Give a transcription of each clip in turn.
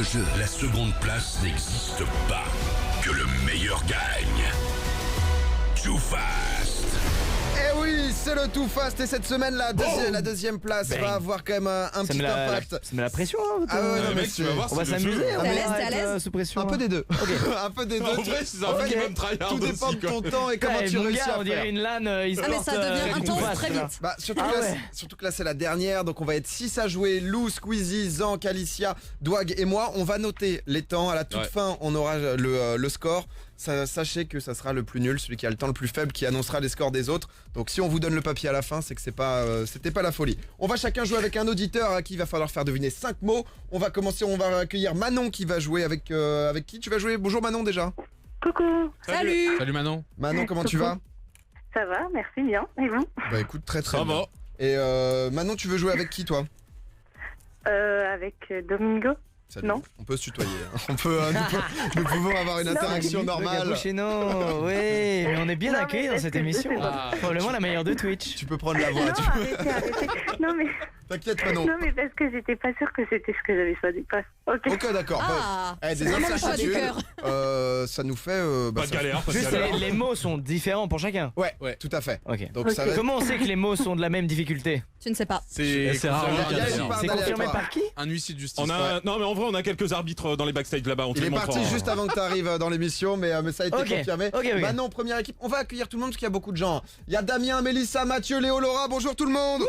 ce jeu, la seconde place n'existe pas. Que le meilleur gagne. Too Fast. Eh oui, c'est le Too Fast et cette semaine la deuxième place va avoir quand même un petit impact. Ça met la pression hein, Ah ouais, non, mais mec, tu vas voir, on va c'est le s'amuser, jeu. on T'es à va l'aise, être, t'es à l'aise sous pression. Un peu des deux. Un peu des deux. En vrai, c'est un minimum tryhard Tout aussi, dépend de quoi. ton temps et comment Ouais, tu mon réussis gars, à on faire. dirait une LAN e-sport. Ah mais ça devient Too intense Fast, très là. vite. Bah, surtout, Ah que là, ouais. surtout que là c'est la dernière, donc on va être 6 à jouer. Lou, Squeezie, Zank, Alicia, Dwag et moi. On va noter les temps. À la toute fin, on aura le score. Sachez que ça sera le plus nul, celui qui a le temps le plus faible, qui annoncera les scores des autres. Donc si on vous donne le papier à la fin, c'est que c'était pas la folie. On va chacun jouer avec un auditeur à qui il va falloir faire deviner 5 mots. On va commencer, on va accueillir Manon qui va jouer avec qui tu vas jouer. Bonjour Manon déjà. Coucou, Salut. Salut Manon. Manon, comment tu vas? ça va, merci bien. Et vous? Bah écoute, très Ça bien. va. Et Manon, tu veux jouer avec qui toi? Avec Domingo. Salut. Non. On peut se tutoyer. Hein. Nous pouvons avoir une interaction normale. Cappuccino, oui, mais on est bien Non, mais accueillis dans est-ce cette que émission. c'est pas- Probablement la meilleure de Twitch. Tu peux prendre la voix. Non, arrêtez. Non mais, T'inquiète Manon. non mais parce que j'étais pas sûre que c'était ce que j'avais choisi. Ok. Ok, d'accord. Ah, Des c'est vraiment le choix du incertitudes. cœur. Ça nous fait. Pas de galère, pas de Juste galère. les mots sont différents pour chacun. Ouais, Ouais. tout à fait. Ok. Donc ça va être. Comment on sait que les mots sont de la même difficulté? Tu ne sais pas. C'est rare. Il y a une part C'est confirmé d'aléatoire. par qui? un huissier de justice. Non mais en vrai on a quelques arbitres dans les backstage là-bas. On te Il les est montrera. parti juste avant que tu arrives dans l'émission, mais ça a été Ok. confirmé. Ok. Maintenant, première équipe. On va accueillir tout le monde parce qu'il y a beaucoup de gens. Il y a Damien, Mélissa, Mathieu, Léo, Laura. Bonjour tout le monde.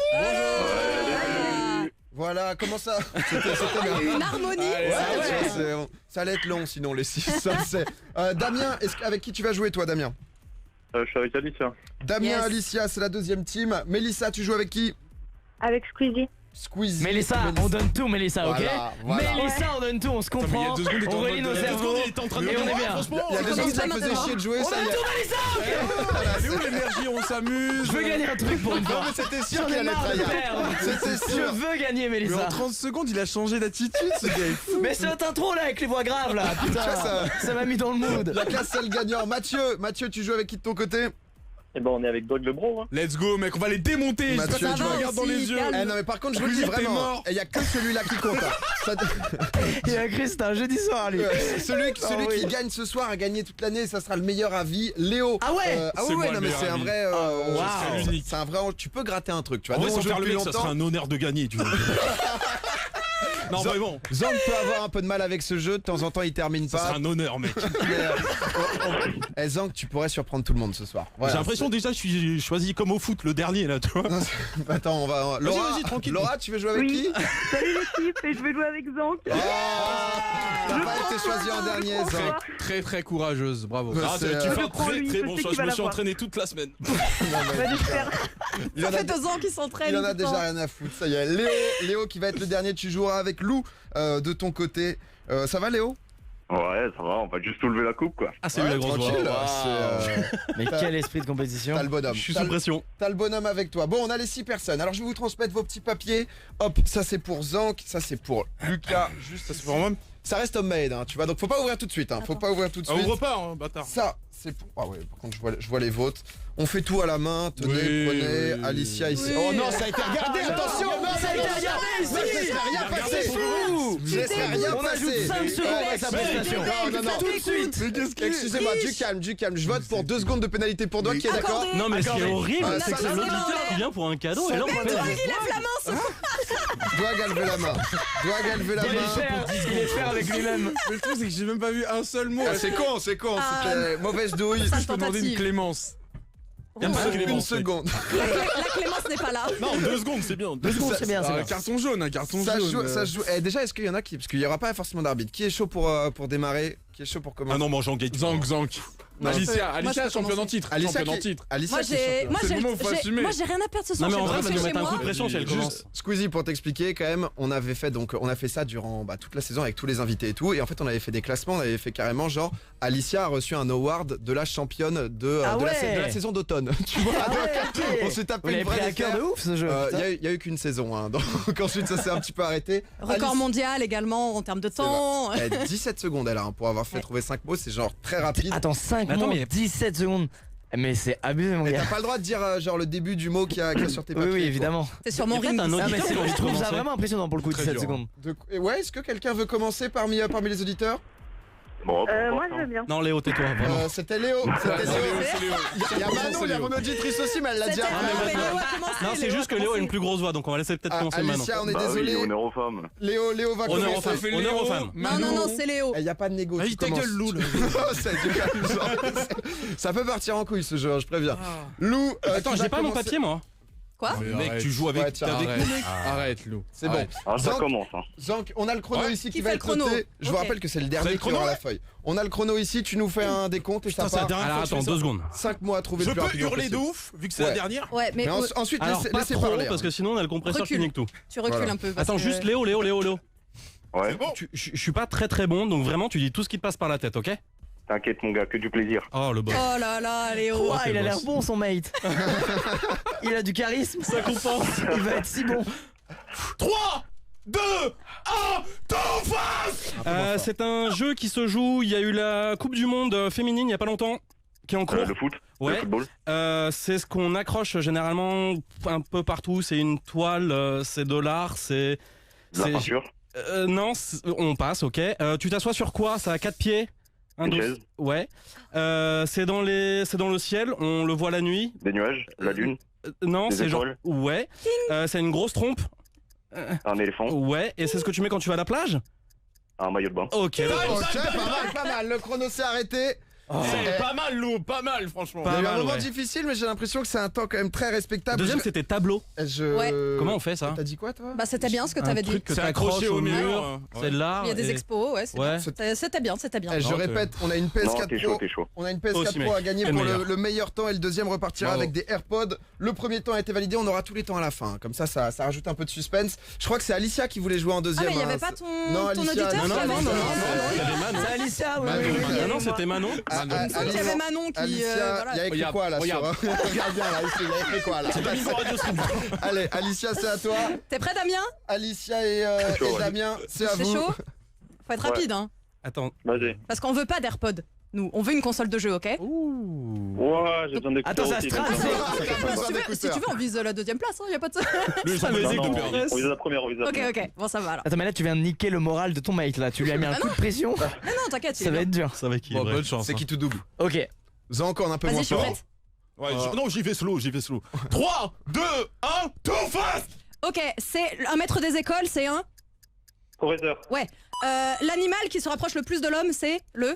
Voilà, comment ça? C'était bien. Une harmonie. Ouais, tu vois, ça allait être long sinon les 6. Damien, avec qui tu vas jouer toi, Damien? Je suis avec Alicia. Damien, Yes. Alicia, c'est la deuxième team. Mélissa, tu joues avec qui? Avec Squeezie. Squeezie. Mélissa, on donne tout, Mélissa, ok? Voilà. Mélissa, on donne tout, on se Putain, mais il y a comprend. 2 secondes, il était On en relie mode- nos il y a 2 cerveaux. secondes, il était en train de Et on est bien. franchement. Il y a 2 secondes, ça commence faisait maintenant. chier de jouer. On Ça y donne est. tout, Mélissa, ok? Elle est où l'énergie? On s'amuse. Je veux gagner un truc pour une Non, fois. mais c'était sûr J'en qu'il ai allait marre de trahir. perdre. C'était Je sûr. veux gagner, Mais en Mélissa. 30 secondes il a changé d'attitude ce gars est fou. Mais cette intro là avec les voix graves là, putain, ça m'a mis dans le mood. La classe, c'est le gagnant. Mathieu, tu joues avec qui de ton côté? Eh ben, on est avec Dog le Bro. Hein. Let's go mec, on va les démonter. Mathieu, J'espère que tu ça me va regardes dans aussi, les yeux. calme. Eh non mais par contre je vous le dis Lui, t'es vraiment, mort. il y a que celui-là qui compte. Ça- Il a cru c'était un jeudi soir lui. celui Ah oui. qui gagne ce soir a gagné toute l'année, ça sera le meilleur à vie. Léo. Ah ouais. ah C'est ouais, moi non le mais meilleur c'est un ami. vrai. wow. Ce serait l'unique. C'est un vrai. Tu peux gratter un truc. Tu vois. En vrai Nous, on sans joue faire le depuis mec ça longtemps. serait un honneur de gagner tu vois. Non Zan- vraiment, Zank peut avoir un peu de mal avec ce jeu. De temps en temps, il termine ça pas. serait un honneur mec. Zank, tu pourrais surprendre tout le monde ce soir. J'ai Voilà. l'impression déjà je suis choisi comme au foot le dernier là tu vois. Attends, on va. Laura, vas-y, tranquille. Laura, tu veux jouer avec Oui. qui? Salut l'équipe, et je vais jouer avec Zank. T'as pas été choisi en dernier, prends Zank. ça. Très très courageuse, bravo. Ouais, Ah, c'est, tu fais Je un prends très lui, très je bon sais choix, qu'il je va me suis l'avoir. entraîné toute la semaine. Bah, j'espère. Il en a- Ça fait 2 ans qu'ils s'entraînent. Il en a tout le déjà temps. rien à foutre, ça y est. Léo qui va être le dernier, tu joueras avec Lou de ton côté. Ça va Léo? Ouais, ça va, on va juste soulever la coupe, quoi. Ah c'est Ouais, eu la grosse tranquille, voix. Mais quel esprit de compétition. T'as le bonhomme. Je suis T'as sous le- pression. T'as le bonhomme avec toi. Bon, on a les 6 personnes. Alors je vais vous transmettre vos petits papiers. Hop, ça c'est pour Zank, ça c'est pour Lucas. Juste, Ça c'est pour moi. ça reste homemade, hein, tu vois. Donc faut pas ouvrir tout de suite. Faut pas ouvrir tout de Ah, suite. ouvre pas hein, bâtard. Ça, c'est pour. Ah ouais, par contre, je vois les vôtres. On fait tout à la main. Tenez, Oui, prenez. oui. Alicia ici. Oui. Oh non, ça a été regardé. Attention, non, ça a été attention. regardé ici. Moi, je laisserai rien passer. fou. Je laisserai rien On ajoute passer. 5 secondes à sa prestation. Non, non, Tout de suite. Mais qu'est-ce qu'il Excusez-moi, du calme. Je vote pour 2 secondes de pénalité pour Doc qui est d'accord. Accordé. Non mais ce qui est Accordé. horrible, Ah, c'est que ça, c'est ça, l'auditeur ça, qui vient pour un cadeau et là on Mais fait toi, il lève la main. Doit lever la main. Il est faire avec lui-même. Mais le truc c'est que j'ai même pas vu un seul mot. Ah, c'est con. Ah. C'était mauvaise douille. Ça, Je peux demander une tentative. clémence. Une Clémence, seconde. La Clémence n'est pas là. Non 2 secondes c'est bien. 2 secondes, c'est bien, c'est Ah, bien. carton jaune, un carton Ça jaune. joue, ça joue. Déjà, est-ce qu'il y en a qui. Parce qu'il n'y aura pas forcément d'arbitre. Qui est chaud pour démarrer? Qui est chaud pour commencer? Ah non, moi j'en gagne. Zank. Moi, je peux- Alicia, moi, je peux championne en commencer. titre. Alicia, Championne en qui- titre. Alicia Moi qui est championne. C'est le moment où faut assumer. moi j'ai rien à perdre ce soir. Non mais en j'ai vrai, bossé va nous chez mettre un moi. coup de pression si elle commence. Juste, Squeezie, pour t'expliquer quand même, on avait fait ça durant toute la saison avec tous les invités et tout, et en fait on avait fait des classements, on avait fait carrément genre Alicia a reçu un award de la championne de Ah ouais. la saison d'automne, tu vois. Ah ouais, ok. On s'est Vous tapé l'avez une pris vraie à cœur de défaite. ouf ce jeu. Il y a eu qu'une saison, hein, donc ensuite ça s'est un petit peu arrêté. Record Alice- mondial également en termes de temps. Eh, 17 secondes elle a, hein, pour avoir fait trouver 5 mots, c'est genre très rapide. Attends, 5 Attends, mots, mais- 17 secondes. Mais c'est abusé, mon Et gars. t'as pas le droit de dire genre le début du mot qu'il y a sur tes Oui, papiers. oui, toi. évidemment. C'est sur mon Il y a ring. peut-être un Ah, mais auditeur qui a envie je de trouve ça commencer. vraiment impressionnant pour le coup, Très 17 dur. secondes. Ouais, est-ce que quelqu'un veut commencer parmi les auditeurs? Bon, Moi, je veux bien. Non, Léo, tais-toi, vraiment. C'était Léo. C'était Léo. C'est Léo. Il y a Manon, il y a mon auditrice aussi, mais elle l'a C'était déjà. mais Léo a commencé. Non, c'est Léo juste que a Léo a commencé. une plus grosse voix, donc on va laisser peut-être commencer Manon. Alicia, on est Bah désolé. oui, honneur aux femmes. Léo va Honneur aux commencer. femmes. Honneur aux femmes. Non, c'est Léo. Il n'y a pas de négo. Vas-y, tu ta commences. gueule, Lou. C'est du calme, genre. Ça peut partir en couille ce jeu, je préviens. Lou, Attends, tu vas j'ai pas mon commencer. papier, moi. Quoi? Mec, tu joues avec. Ouais, tiens, avec arrête. nous, mec. Arrête, Lou. C'est bon. Arrête. Ah, ça Zank- commence. Hein. Zank, on a le chrono Ouais. ici qui Qui va fait être le chrono? noté. Je vous Ok. rappelle que c'est le avez dernier le qui aura chrono, la feuille. On a le chrono ici, tu nous fais un décompte et Putain, ça c'est la part. dernière Alors fois que je attends, fais ça. 2 secondes. 5 mois à trouver Je le plus peux rapidement hurler de possible. ouf, vu que c'est Ouais. la dernière. Ouais, mais Ensuite, Alors, pas laissez trop, parler. parce que sinon on a le compresseur qui Recule. nique tout. tu recules Voilà. un peu. parce Attends, que- juste Léo. Ouais. Bon. Je suis pas très bon, donc vraiment, tu dis tout ce qui te passe par la tête, ok? T'inquiète, mon gars, que du plaisir. Oh, le boss. Oh là là, Léo. Ouah, quel il a l'air boss. bon son mate. Il a du charisme. Ça compense. Il va être si bon. 3, 2, 1, t'en face. C'est un jeu qui se joue. Il y a eu la Coupe du Monde féminine il y a pas longtemps, qui est en cours. Le foot, Ouais. le football. C'est ce qu'on accroche généralement un peu partout. C'est une toile, c'est de l'art, c'est. La c'est- peinture. Non, on passe, ok. Tu t'assois sur quoi? Ça a 4 pieds. Une chaise. Ouais. C'est dans le ciel. On le voit la nuit. Des nuages, la lune, Non, Des c'est genre. étoiles. Ouais. C'est une grosse trompe. un éléphant, Ouais. Et c'est ce que tu mets quand tu vas à la plage? un maillot de bain. Ok. Ok, pas mal. Le chrono s'est arrêté. C'est pas mal, Lou, pas mal, franchement. Il y a eu un mal, moment ouais. difficile, mais j'ai l'impression que c'est un temps quand même très respectable. Deuxième, c'était tableau. Ouais. Comment on fait ça? T'as dit quoi, toi? Bah, c'était bien ce que Un t'avais dit. truc que C'est t'accroches accroché au au mur. mur. C'est de l'art. Il y a des et- expos, ouais. Ouais. C'était bien, c'était bien. Je Non, répète, on a une Non, PS4 t'es chaud, Pro. t'es chaud. On a une PS4 Aussi, Pro mec. à gagner C'est le pour meilleur. le meilleur temps et le deuxième repartira Bravo. avec des AirPods. Le premier temps a été validé, on aura tous les temps à la fin. Comme ça rajoute un peu de suspense. Je crois que c'est Alicia qui voulait jouer en Ah, deuxième. mais il y hein. avait pas ton Alicia, auditeur non, qui non, avait- non, Il y avait Manon. C'est Alicia, oui. Manon, oui, oui. Ah non, c'était Manon. Ah, Il me semble qu'il y avait Manon qui. Alicia, voilà. il y a écrit Regarde, quoi là regarde. sur Regarde bien là, ici, il y a écrit quoi là Allez, Alicia, c'est à toi. T'es prêt, Damien? Alicia et chaud, ouais. Damien, c'est à C'est vous. chaud? Faut être rapide, hein. Attends. Vas-y. Parce qu'on veut pas d'AirPod. Nous, on veut une console de jeu, ok? Ouais, j'ai besoin d'écouteurs Attends, ça aussi. se trace. comme ça. Si tu veux, on vise la deuxième place, hein, y a pas de. Lui, Ça ça me me les Non, écoute. non, on vise la première, on vise la Ok, première. ok, bon, ça va alors. Attends, mais là, tu viens de niquer le moral de ton mate, là. Tu lui as mis un coup de pression. Non, non, t'inquiète, il Ça est va bien. être dur. Ça va qui Bon, bonne chance. C'est qui tout double? Ok. Zank encore un peu Vas-y, moins je suis fort. prête. Ouais, non, j'y vais slow. 3, 2, 1, tout fast. Ok, c'est un maître des écoles, c'est un. Professeur, L'animal qui se rapproche le plus de l'homme, c'est le.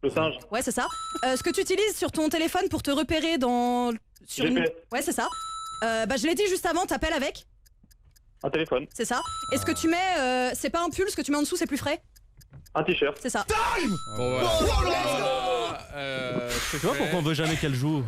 le singe, Ouais, c'est ça. Ce que tu utilises sur ton téléphone pour te repérer dans. Sur une... GPS. Ouais, c'est ça. Bah, je l'ai dit juste avant, t'appelles avec. un téléphone, C'est ça. Et ce que tu mets, c'est pas un pull, ce que tu mets en dessous, c'est plus frais. un t-shirt. C'est ça. Bon, voilà. Tu vois pourquoi on veut jamais qu'elle joue?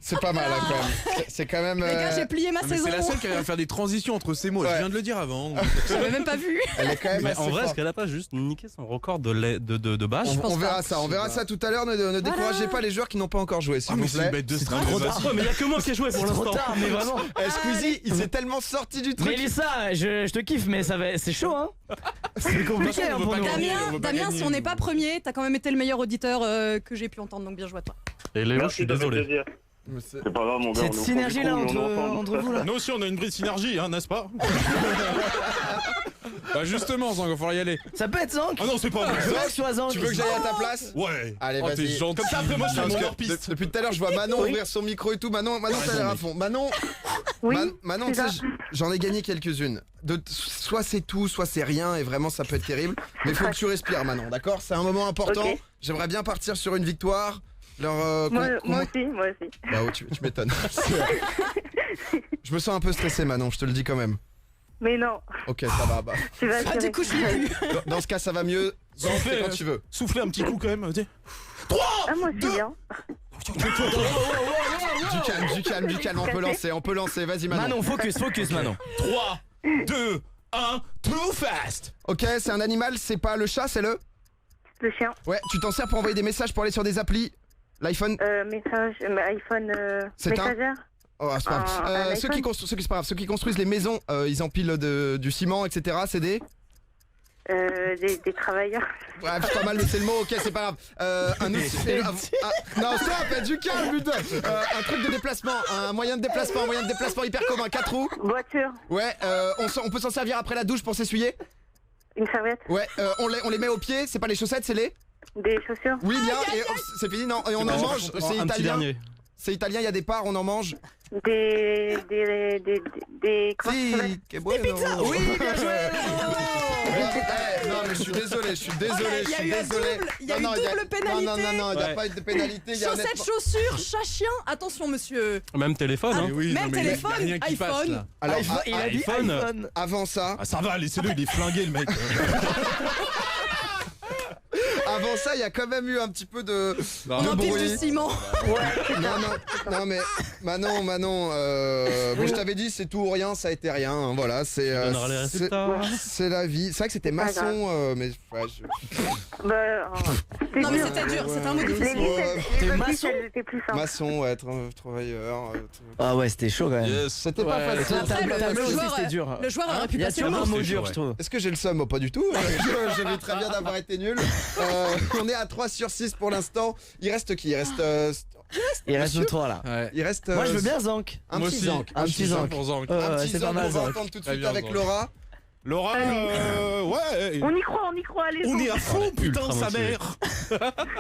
C'est pas mal hein, quand même. C'est quand même. Les gars, j'ai plié ma Mais saison. c'est la seule qui arrive à faire des transitions entre ces mots. Ouais. Je viens de le dire avant. J'avais même pas vu. Elle est quand même Mais assez en vrai, est-ce forte. qu'elle a pas juste niqué son record de bâche? Je pense On verra pas. ça, on verra ça tout à l'heure. Ne découragez pas les joueurs qui n'ont pas encore joué, s'il Ah, mais vous c'est une plaît. bête de C'est string. trop mais tard. vas-y. Ouais, mais y a que moi qui ai joué pour C'est trop l'instant. tard, mais vraiment. Squeezie, il s'est tellement sorti du truc. Mélissa, je te kiffe, mais c'est chaud, hein. C'est compliqué, hein, on veut pour pas nous. gagner. on veut pas Damien, gagner, si on n'est nous. pas premier, t'as quand même été le meilleur auditeur que j'ai pu entendre, donc bien joué à toi. Et Léo, je Merci, suis ça fait désolé. plaisir. Mais c'est- C'est pas grave, mon gars. Cette synergie-là entre vous, là. Nous aussi, on a une vraie synergie, hein, n'est-ce pas? Bah justement, Zang, il va falloir y aller. Ça peut être Zank. Ah non, c'est pas vrai. Zank, soit Zank. Tu veux que j'aille à ta place? Ouais. Allez, Oh, t'es vas-y. gentil. Comme ça, après, moi, je fais Parce mon que hors-piste. depuis tout à l'heure, je vois Manon ouvrir son micro et tout. Manon, t'as l'air à fond. Manon, Oui, Manon, tu c'est sais, ça. j'en ai gagné quelques-unes. Soit c'est tout, soit c'est rien, et vraiment ça peut être terrible. Mais faut que tu respires, Manon, d'accord? C'est un moment important. Ok. J'aimerais bien partir sur une victoire. Moi aussi. Bah oh, tu m'étonnes. Je me sens un peu stressé, Manon, je te le dis quand même. Mais non, Ok, ça va. Bah. tu vas Ah, du coup, je l'ai plus. Dans ce cas, ça va mieux. Zan, Soufflez, c'est quand tu veux. Soufflez un petit coup quand même. Tiens. Ah, moi aussi, hein. Du calme, on peut lancer, vas-y Manon. Manon, focus, Manon. 3, 2, 1, too fast. Ok, c'est un animal, c'est pas le chat, c'est le... Le chien, Ouais, tu t'en sers pour envoyer des messages pour aller sur des applis. L'iPhone... message, iPhone, C'est un- messagère. Oh, c'est pas grave. Un Ceux iPhone. c'est pas grave. Ceux qui construisent les maisons, ils empilent du ciment, etc. C'est des... Des travailleurs. Ouais, c'est pas mal, mais c'est le mot, ok, c'est pas grave. Un outil. Non, stop, du calme, putain. Un truc de déplacement, un moyen de déplacement hyper commun, 4 roues. Voiture. Ouais, on peut s'en servir après la douche pour s'essuyer. Une serviette. Ouais, on les met aux pieds, c'est pas les chaussettes, c'est les. Des chaussures. Oui, bien, et c'est fini, non, et on en mange, c'est Un petit italien. dernier. C'est italien, il y a des parts, on en mange. Des Si, que bueno. Oui, bien joué. Non, mais je suis désolé. Il y a eu double pénalité. Non, il n'y a pas eu de pénalité. Chaussettes, chaussures, chat, chien. Attention, monsieur. Même téléphone, hein. Oui, Même non, mais il y a téléphone, rien qui passe, iPhone. là. Alors, Il a dit iPhone. iPhone. avant ça, Ah, ça va, laissez-le, il est flingué, le mec. il y a quand même eu un petit peu de On empile bruit. du ciment. Non, mais Manon, moi je t'avais dit c'est tout ou rien, ça a été rien, hein, voilà, c'est donnera les résultats. c'est la vie. C'est vrai que c'était maçon, mais ouais, Non, mais c'était dur, c'était un mot difficile. T'es Les maçon. elles étaient plus simples. maçon, ouais, travailleur. Ah ouais, c'était chaud quand même. C'était pas facile. Après, Tableau le aussi, joueur, c'était dur. Le joueur aurait pu Il y a passer toujours le un mot. mot dur, ouais. je trouve. Est-ce que j'ai le seum? Pas du tout. Je vais très bien d'avoir été nul. On est à 3 sur 6 pour l'instant. Il reste qui? Il reste Il reste nous trois là. Ouais. il reste Moi je veux bien Zank. un Moi petit aussi. Zank. Un petit Zank. pour Zank. Un petit C'est pas Zank, mal on va Zank. entendre tout de Très suite bien, avec Zank. Laura. Laura, ouais. On y croit, allez. On est à fond, putain, Ultra sa motivé. mère.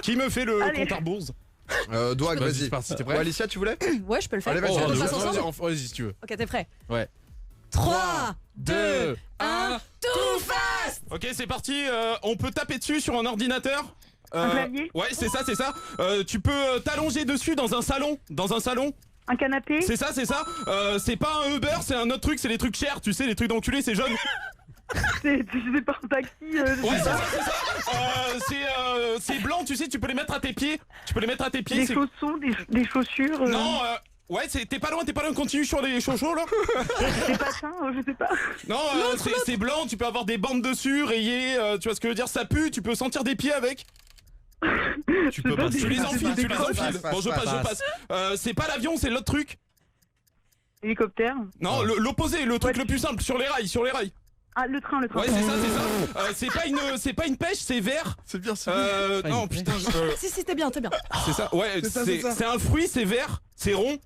Qui me fait le Allez. compte à rebours? Douag, Vas-y, vas-y. c'est parti, t'es Ouais, prêt? Alicia, tu voulais? Ouais, je peux le faire. Allez, vas-y, On vas-y, le fasse vas-y, ensemble. Vas-y, si tu veux. Ok, t'es prêt? Ouais. 3, 2, 1, 1. tout fast. Ok, c'est parti. On peut taper dessus sur un ordinateur. Un clavier. Ouais, c'est ça. Tu peux t'allonger dessus dans un salon. Un canapé. C'est ça. C'est pas un Uber, c'est un autre truc. C'est les trucs chers, tu sais, les trucs d'enculés, c'est jaune. C'est pas un taxi. Ouais, c'est ça. C'est blanc, tu sais, tu peux les mettre à tes pieds. Des c'est- chaussons, des chaussures. Non, ouais, t'es pas loin, continue sur les chauchos là. Des patins, je sais pas. Non, c'est blanc, tu peux avoir des bandes dessus, rayées, tu vois ce que je veux dire, ça pue, tu peux sentir des pieds avec. Tu peux pas. Tu les enfiles. Passe, Bon, je passe. C'est pas l'avion, c'est l'autre truc. Hélicoptère. Non, l'opposé, le truc le plus simple, sur les rails. Ah, le train. Ouais, c'est ça. C'est pas une pêche, c'est vert. C'est bien, Non, putain, Si, t'es bien. c'est ça. Ouais, C'est ça. c'est un fruit, c'est vert, c'est rond.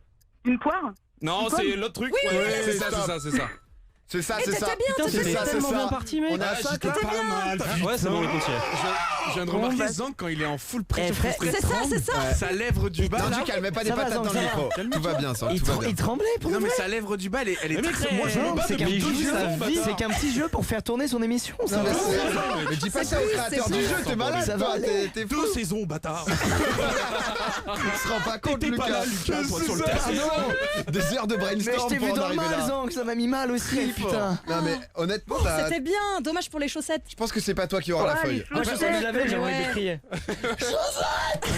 Une poire. Non, Une pomme. c'est l'autre truc. Oui, Ouais, c'est ça. C'est ça, Et c'est ça. t'étais bien, Putain, c'était ça, tellement c'est ça. bien parti, mec. On est à 5 là. pas mal. Ouais, c'est bon, on continue. Je viens de remarquer Zank quand il est en full pression frère, frustrée. C'est ça. Sa lèvre du bas Non, là. du calme, mets pas des Ça va, patates Zank, dans le ça micro. Tout va bien, ça. Tout va bien. Il tremblait pour Non de mais vrai. sa lèvre du bas elle est Mais mec, très... moi je me bats C'est qu'un depuis petit 12 jeu, ans, bâtard. c'est qu'un petit jeu pour faire tourner son émission. Ça Non, va. mais dis pas ça au créateur du jeu, t'es malade, Ça va toi, aller. t'es fou. 2 saisons, bâtard. Tu te rends pas compte, T'étais pas Lucas. là, Lucas, toi, sur le Ah terrain. non, des heures de Mais je brainstorm t'ai pour vu en dans le arriver mal, là. Zank, ça m'a mis mal aussi, putain. Non mais honnêtement, t'as- C'était bien. Dommage pour les chaussettes. je pense que c'est pas toi qui auras la feuille. Moi je suis l'avais, j'ai envie Ouais. de crier.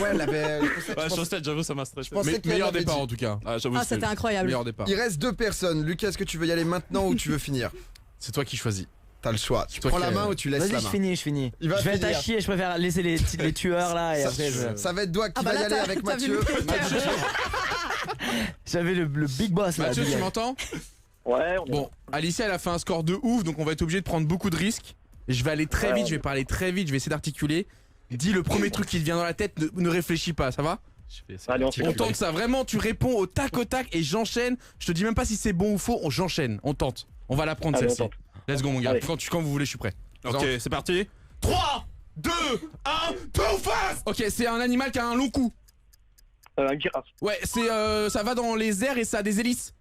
Ouais, elle avait. Ouais, chaussette, j'avoue, ça m'a stressé. pensais Mais qu'elle meilleur avait départ dit. en tout cas. Ah, j'avoue, Ah, c'était incroyable. meilleur départ. Il reste 2 personnes. Lucas, est-ce que tu veux y aller maintenant ou tu veux finir? C'est toi qui choisis. T'as le choix. Tu toi prends qui la main as- ou tu laisses Vas-y, la je main? finis. Il va Je vais être à finir. chier, je préfère laisser les tueurs là et après je... Ça va être Douag qui Ah bah va y là, aller t'as- avec t'as vu Mathieu. le cœur. Mathieu. J'avais le big boss là. Mathieu, Big tu Al. m'entends? Ouais, on est Bon, Alicia, elle a fait un score de ouf, donc on va être obligé de prendre beaucoup de risques. Je vais aller très vite, je vais parler très vite, je vais essayer d'articuler. Dis le premier truc qui te vient dans la tête, ne réfléchis pas, ça va? Allez, on fait On comme ça. tente ça, vraiment, tu réponds au tac et j'enchaîne. Je te dis même pas si c'est bon ou faux, j'enchaîne, on tente. On va la prendre Allez, on celle-ci. tente. Let's go mon gars, Allez. quand vous voulez, je suis prêt. Ok, c'est parti. 3, 2, 1, tout fast. Ok, c'est un animal qui a un long cou. Un girafe. Ouais, ça va dans les airs et ça a des hélices.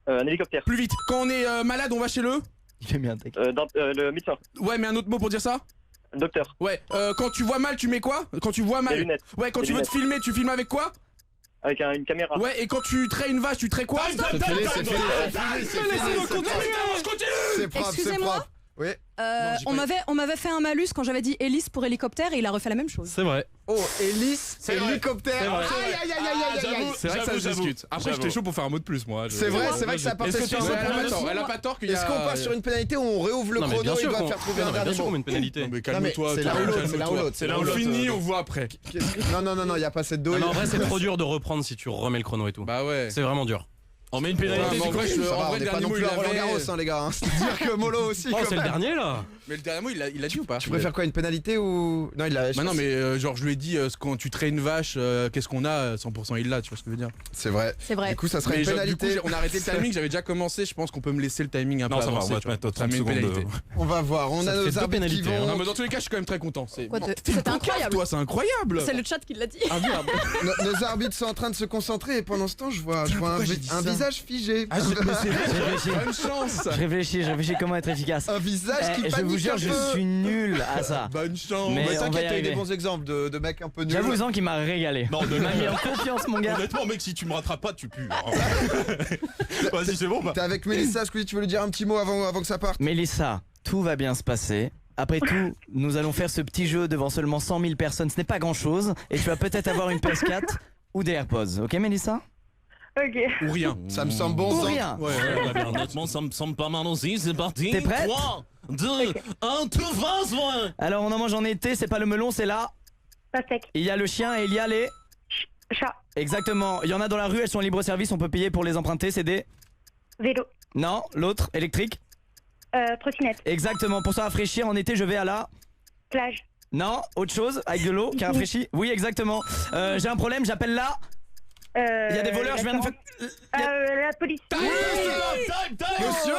Un hélicoptère. Plus vite. Quand on est malade, on va chez le. Il a mis un tac. Le médecin. Ouais, mais un autre mot pour dire ça. Docteur. Ouais, quand tu vois mal, tu mets quoi? Quand tu vois Les mal. lunettes. Ouais, quand Les tu veux te filmer, tu filmes avec quoi? Avec une caméra. Ouais, et quand tu traites une vache, tu traites quoi? C'est fini, c'est fini, c'est propre, c'est Excusez-moi. propre. Oui. j'ai On m'avait fait un malus quand j'avais dit hélice pour hélicoptère et il a refait la même chose. C'est vrai. Oh, hélice, C'est vrai. hélicoptère. C'est vrai. Aïe, aïe, aïe, aïe, aïe, aïe. C'est vrai que ça se J'avoue. discute. Après, j'étais chaud pour faire un mot de plus, moi. C'est vrai que ça partait Est-ce que sur tu un sais, mot elle a pour pas le tort, son. elle a pas tort qu'il y a. Est-ce qu'on part sur une pénalité ou on réouvre le Non, mais chrono bien et il sûr doit qu'on faire trouver un dernier bien sûr qu'on mot? met une pénalité. Non, mais Non, mais calme-toi. c'est l'un ou l'autre, c'est l'un ou l'autre. C'est là, on finit, on voit après. Non, il y a pas cette dos. Non, mais en vrai, c'est trop dur de reprendre si tu remets le chrono et tout. Bah ouais. C'est vraiment dur. On met une Ouais, pénalité. mais en vrai, Ça va, en on vrai, n'est pas dernier non mot, plus il à Roland avait. Garros, hein, les gars. C'est-à-dire que Molo aussi. Oh, quand c'est le même. dernier là. Mais le dernier mot, il l'a dit ou pas? Tu préfères quoi, une pénalité ou. Non, il a. Bah non, mais genre, je lui ai dit, quand tu traites une vache, qu'est-ce qu'on a 100% il l'a, tu vois ce que je veux dire? C'est vrai. C'est vrai. Du coup, ça serait Mais une pénalité. du coup, on a arrêté le timing, j'avais déjà commencé, je pense qu'on peut me laisser le timing un peu Non, ça va, avancé, on va tu te vois. mettre Ça met 30 une secondes. pénalité. On va voir. On Ça a te fait nos deux arbitres qui pénalités, vont. Non, mais dans tous les cas, je suis quand même très content. Quoi, T'es une c'était coquette, incroyable. toi, c'est incroyable. C'est le chat qui l'a dit. Ah merde. Nos arbitres sont en train de se concentrer et pendant ce temps, je vois pourquoi j'ai dit un ça visage figé. Ah, mais c'est réfléchis. bonne chance. Je réfléchis comment être efficace. Un visage qui Je panique vous jure, un je peu. suis nul à ça. Bonne chance. Mais Mais on va y t'inquiète, t'as eu des arriver. bons exemples de mecs un peu nuls. J'avoue, Zan qui m'a régalé. Non, Il m'a mis en confiance, mon gars. Honnêtement, mec, si tu me rattrapes pas, tu pues. Vas-y, c'est bon. Bah. T'es avec Mélissa, Squeezie, tu veux lui dire un petit mot avant que ça parte? Mélissa, tout va bien se passer. Après tout, nous allons faire ce petit jeu devant seulement 100 000 personnes. Ce n'est pas grand-chose. Et tu vas peut-être avoir une PS4 ou des AirPods. Ok, Mélissa? Ok. Ou rien. Ça me semble bon. Ou Zan. rien. Ouais. Honnêtement, ça me semble pas mal aussi. C'est parti. T'es prête? 3, 2, 1, tout va, soin. Alors, on en mange en été. C'est pas le melon, c'est là. Pastèque. Il y a le chien et il y a les... Chat. Exactement. Il y en a dans la rue, elles sont libre-service. On peut payer pour les emprunter. C'est des... Vélo. Non, l'autre, électrique. Trottinette. Exactement. Pour se rafraîchir en été, je vais à la... Plage. Non, autre chose, avec de l'eau qui rafraîchit. Oui, exactement. J'ai un problème, j'appelle là. Il y a des voleurs, je viens de faire... La police. Monsieur,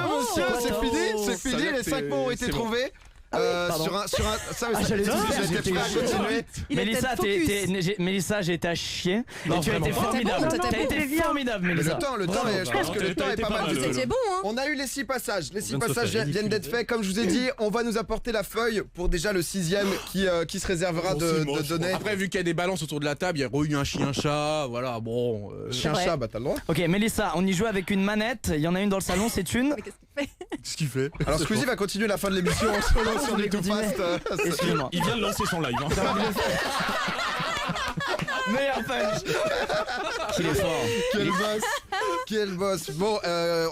Oh, c'est fini, c'est Ça fini, veut dire les que 5 mots ont c'est été bon. trouvés. pardon. Sur un. Ça, j'allais dire, j'étais prêt à continuer. Il était Mélissa, focus. Mélissa, j'ai été à chier. Non, Et tu as été vraiment. formidable. T'étais bon, T'as t'étais été bon. formidable, Mais Mélissa. le temps, je pense que le temps est pas mal. Vous étiez bon, hein. On a eu les 6 passages. Les 6 vient de se passages faire viennent d'être faits. Comme je vous ai dit, on va nous apporter la feuille pour déjà le 6ème qui se réservera de donner. Après, vu qu'il y a des balances autour de la table, il y a eu un chien-chat, voilà, bon. Chien vrai. chat, bah t'as le droit. Ok, Mélissa, on y joue avec une manette. Il y en a une dans le salon, c'est une. Mais qu'est-ce qu'il fait? Qu'est-ce qu'il fait Alors Squeezie va continuer la fin de l'émission en solo sur Je les vais Too continuer. Fast. Excuse-moi. Il vient de lancer son live. Hein. Meilleur punch. Qu'il est fort. Quel boss. Quel boss. Bon,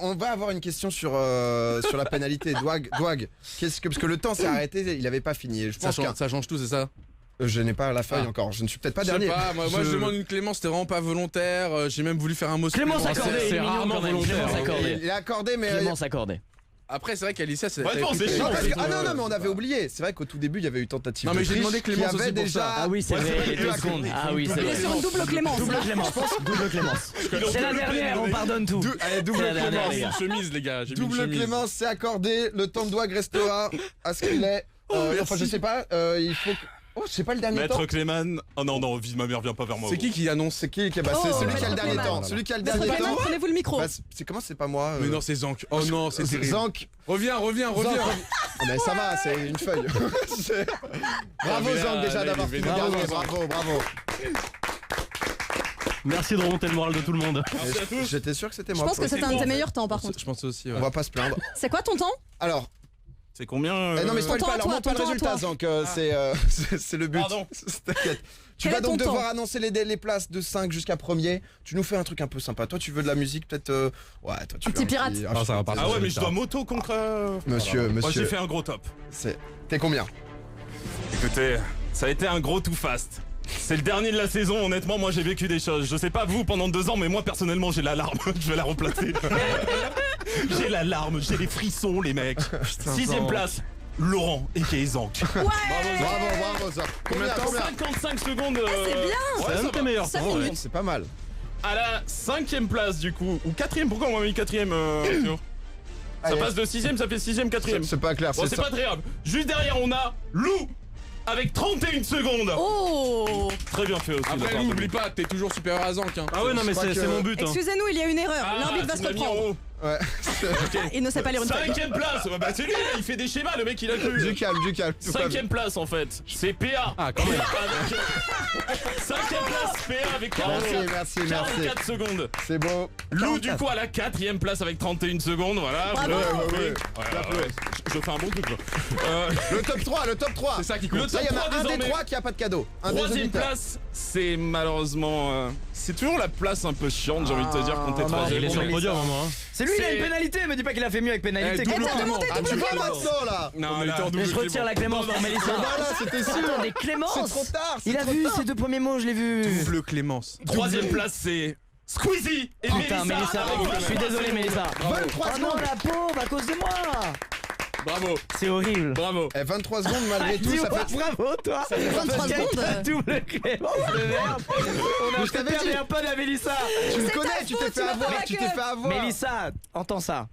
on va avoir une question sur la pénalité. Douag, qu'est-ce que parce que le temps s'est arrêté, il avait pas fini. Je pense que Ça change tout, c'est ça? je n'ai pas la feuille encore. Je ne suis peut-être pas Je sais dernier. pas, moi je demande une clémence, c'était vraiment pas volontaire. J'ai même voulu faire un mot. Clémence supplémentaire. accordée. c'est il est mignon rarement quand même. volontaire, Clémence hein. accordée. Il est accordé, mais Clémence accordée. Après, c'est vrai qu'Alicia, c'est. Ouais, non, c'est non, chiant. parce que- c'est- non, mais on avait oublié. C'est vrai qu'au tout début, il y avait eu tentative. Non, mais de j'ai triche demandé Clémence qui avait aussi pour déjà. ça. Ah oui, c'est vrai, il y a 2 secondes. Ah oui, c'est Il est vrai. sur une double Clémence. Double là. Clémence. Double Clémence. C'est la dernière, on pardonne tout. Allez, double C'est la dernière, Clémence. les gars. J'ai mis une chemise, les gars. J'ai mis une Double chemise. Clémence, c'est accordé. Le temps de Douag restera à ce qu'il est. Enfin, je sais pas. Il faut. Oh, c'est pas le dernier temps. Maître Clément. Oh non, vie de ma mère, viens pas vers moi. C'est qui annonce? C'est qui bah, Oh, c'est celui qui a le Maître dernier Clément. temps. Celui qui a le Maître dernier Clément, temps. prenez-vous le micro. Bah, c'est comment c'est pas moi Mais non, c'est Zank. Oh non, c'est terrible. Zank. Reviens. Ah, mais ça va, c'est une feuille. C'est- Bravo mais là, Zank déjà là, d'avoir il est fini vénère. dernier. Bravo. Merci de remonter le moral de tout le monde. Merci à tous. J'étais sûr que c'était Je moi. pense que c'était un de tes meilleurs temps, par contre. Je pense aussi. On va pas se plaindre. C'est quoi ton temps? Alors, C'est combien non mais spoil Ton temps pas, à alors toi, montre pas le ton temps à résultat toi. Zank, c'est le but. Pardon. T'inquiète. Tu Quel vas est ton donc devoir temps annoncer les places de 5 jusqu'à premier. Tu nous fais un truc un peu sympa. Toi tu veux de la musique peut-être ouais, toi tu Un veux petit pirate. Ah, ça va pas. Ah ouais, mais je dois Monsieur, Moi j'ai fait un gros top. T'es combien? Écoutez, ça a été un gros too fast. C'est le dernier de la saison, honnêtement, moi j'ai vécu des choses. Je sais pas vous pendant 2 ans, mais moi personnellement j'ai la larme. Je vais la replacer. J'ai la larme, j'ai les frissons, les mecs. 6ème place, Laurent et Zank. Bravo Zank. Combien 55 secondes. C'est bien. Ouais, C'est un ça de va. tes meilleurs 5 temps. ouais. minutes. C'est pas mal. À la 5ème place du coup, ou 4ème, pourquoi on m'a mis 4ème Théo Ça Allez. passe de 6ème, ça fait 6ème, 4ème. C'est pas clair, Bon, c'est ça. pas très grave. Juste derrière, on a Lou avec 31 secondes. Oh. Très bien fait aussi. de la Après, part de n'oublie Lou. pas, t'es toujours supérieur à Zank. Ah ouais, non, mais Je crois c'est que- mon but. hein. Excusez-nous, il y a une erreur. Ah, L'arbitre va tu se m'as mis en reprendre. haut. Ouais. Il ne sait pas lire une feuille. 5ème place. Bah c'est lui, il fait des schémas, le mec il a cru. Du calme. 5ème place en fait, c'est PA. Ah, quand même. 5ème place, PA avec 44 Merci. secondes. C'est beau. Lou du coup à la 4ème place avec 31 secondes, voilà. Bravo. Ouais, je fais un bon truc là. Le top 3. C'est ça qui Le compte. Ça, il y en a top 3 un des désormais. 3 qui a pas de cadeau. Un des 3ème auditeurs. place, c'est malheureusement. C'est toujours la place un peu chiante, j'ai envie de te dire, quand t'es non, troisième. Il est sur le podium au moins. hein. C'est lui, il a C'est- une pénalité. Me dis pas qu'il a fait mieux avec pénalité. Eh, double Clémence. Clément. Ah, tu vois maintenant là. Non, On là, était en double Mais je retire la Clémence pour Mélissa. Voilà, c'était sûr. Attendez, Clémence. C'est trop tard. Il a vu ces 2 premiers mots, je l'ai vu. Double Clémence. 3ème place, c'est Squeezie et Putain, Mélissa. Mélissa, je suis désolé, Mélissa. 23 Oh non, secondes. la pauvre, à cause de moi. Bravo, C'est horrible. bravo. 23 secondes malgré tout, ça fait... Bravo toi. Ça fait 23 Quel secondes. double Clémence de merde. On Mais a je t'avais perdu dit. un peu à Mélissa. Tu me C'est connais, ta tu faute, t'es fait tu m'as avoir, pas tu t'es fait avoir. Mélissa, entends ça.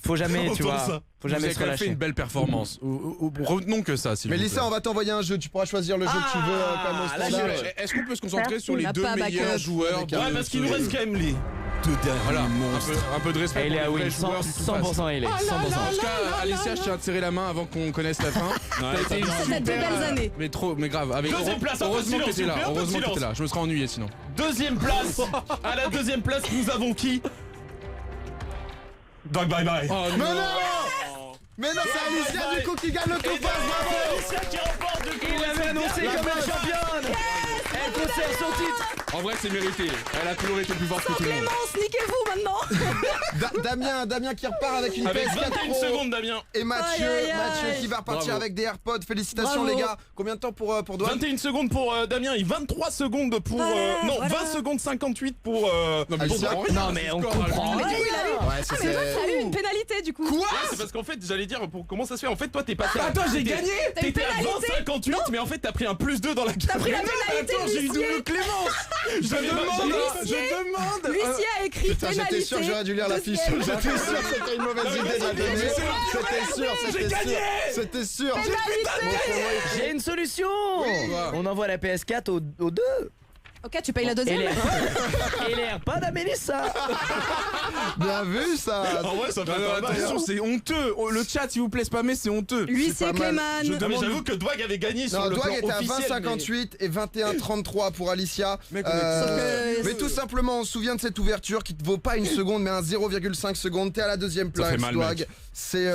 Faut jamais, tu Entends vois. ça. Faut Vous jamais avez se quand même fait relâcher. une belle performance. Retenons que ça, s'il vous plaît. Mélissa, on va t'envoyer un jeu, tu pourras choisir le jeu que tu veux comme au Là, standard. est-ce qu'on peut se concentrer sur les On a deux pas meilleurs backup. joueurs Avec de un- Ouais, parce qu'il nous reste quand même les 2 derniers Voilà, monstres. un peu de respect Et il pour est les à vrais win, joueurs du 100% il est. 100%. En tout cas, Alicia, je tiens à te serrer la main avant qu'on connaisse la fin. Ouais, T'as été Ça fait deux belles années. mais grave. Avec Deuxième place, un peu de heureusement que silence, t'étais là. s'il vous plaît, un peu de Heureusement que t'étais silence. là. Je me serais ennuyé sinon. Deuxième place. À la deuxième place, nous avons qui Dog bye bye. Oh Mais non Mais non, c'est Alicia du coup qui gagne le coup Et bravo, Alicia qui remporte du coup. Il l'avait annoncé La comme meuf. la championne. Elle conserve son titre. En vrai, c'est mérité. Elle a toujours été plus forte que tout le monde. Clémence, niquez-vous maintenant. Damien qui repart avec une Avec PS4 21 Pro. secondes, Damien. Et Mathieu, Aïe, aïe, aïe. Mathieu qui va repartir Bravo. avec des AirPods. Félicitations Bravo. les gars. Combien de temps pour Douane 21 secondes pour Damien et 23 secondes pour. Voilà, non, voilà. 20 secondes 58 pour. Non, mais Alicia. pour rien, Non, mais ce on score, comprend. lui. Ouais, il a eu. Ouais, Ah, mais ça a eu une pénalité du coup. Quoi C'est parce qu'en fait, j'allais dire pour comment ça se fait. En fait, toi, t'es passé. Attends, j'ai gagné. T'as une T'étais à pénalité. 20,58, mais en fait, t'as pris un plus 2 dans la T'as pris la carte. pénalité, Attends, j'ai eu l'huissier. double Clémence. Je demande. L'huissier a écrit Putain, pénalité. j'étais sûr que j'aurais dû lire la fiche. J'étais sûr que c'était une mauvaise idée de la donner. C'était sûr, c'était sûr. C'était sûr. J'ai une solution. Quoi On envoie la PS4 aux deux. Ok, tu payes la Et les deuxième. et les AirPods à Mélissa. Bien vu ça. En vrai, ça fait Non, non, pas mal. attention, c'est honteux. Oh, le chat, s'il vous plaît, spammez, c'est honteux. L'huissier C'est pas mal. Clément. Non, mais j'avoue que Dwag avait gagné sur Non, le plan Douane était à officiel. 20,58 et 21,33 pour Alicia. Mec, on est- Sauf que- Mais tout simplement, on se souvient de cette ouverture qui te vaut pas une seconde, mais un 0,5 secondes. T'es à la deuxième Ça place, fait mal, Douane. mec. C'est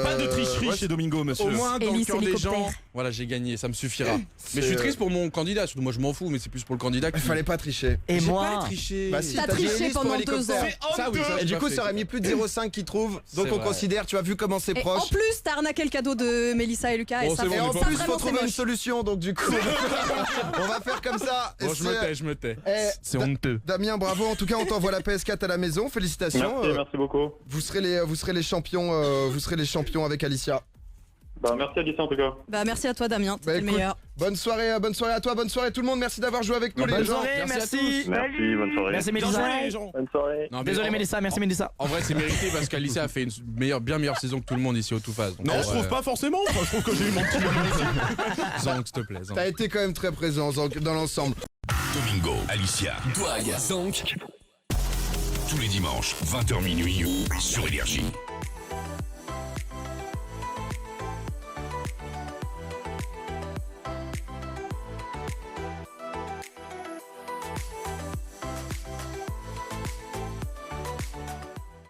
Pas de tricherie ouais, chez Domingo, monsieur. Au moins, dans le Hélice, cœur des hélicoptère. gens, voilà, j'ai gagné, ça me suffira. Mais je suis C'est- triste pour mon candidat, surtout moi je m'en fous, mais c'est plus pour le candidat qui. Il fallait pas tricher. Et J'ai pas moi. triché. Bah si, T'as dit triché Hélice pour pendant 2 hélicoptère. ans. Ça, oui, ça, Et j'ai du pas coup, fait. ça aurait mis plus de 0,5 qui trouve. Donc C'est on vrai. considère, tu as vu comment c'est Et proche. en plus, t'as arnaqué le cadeau de Mélissa et Lucas. Bon, Et ça c'est fait bon, Et en mais ça, plus, vraiment, faut trouver c'est une moche. solution. Donc du coup, on va faire comme ça. Et Bon, je me c'est- tais, je me tais. Eh, C'est Da- honteux. Damien, bravo. En tout cas, on t'envoie la PS4 à la maison. Félicitations. Merci, merci beaucoup. Vous serez les champions. Vous serez les champions avec Alicia. Bah, merci Alicia en tout cas. Bah, merci à toi, Damien. T'es Bah, le écoute, meilleur. bonne soirée à toi, bonne soirée tout le monde. Merci d'avoir joué avec nous, les Bonne gens. soirée, merci. Merci, bonne soirée. Merci Bien joué, Mélissa. les gens. Bonne soirée. Non, mais Désolé en- Mélissa, merci Mélissa. En vrai, c'est mérité parce qu'Alicia a fait une bien meilleure saison que tout le monde ici au Tout Phase. Non, je trouve pas forcément. Enfin, je trouve que j'ai eu mon petit moment aussi. Zank, s'il te plaît. Zank. T'as été quand même très présent dans l'ensemble. Domingo, Alicia, Douag, Zank. Tous les dimanches, 20h minuit sur Énergie.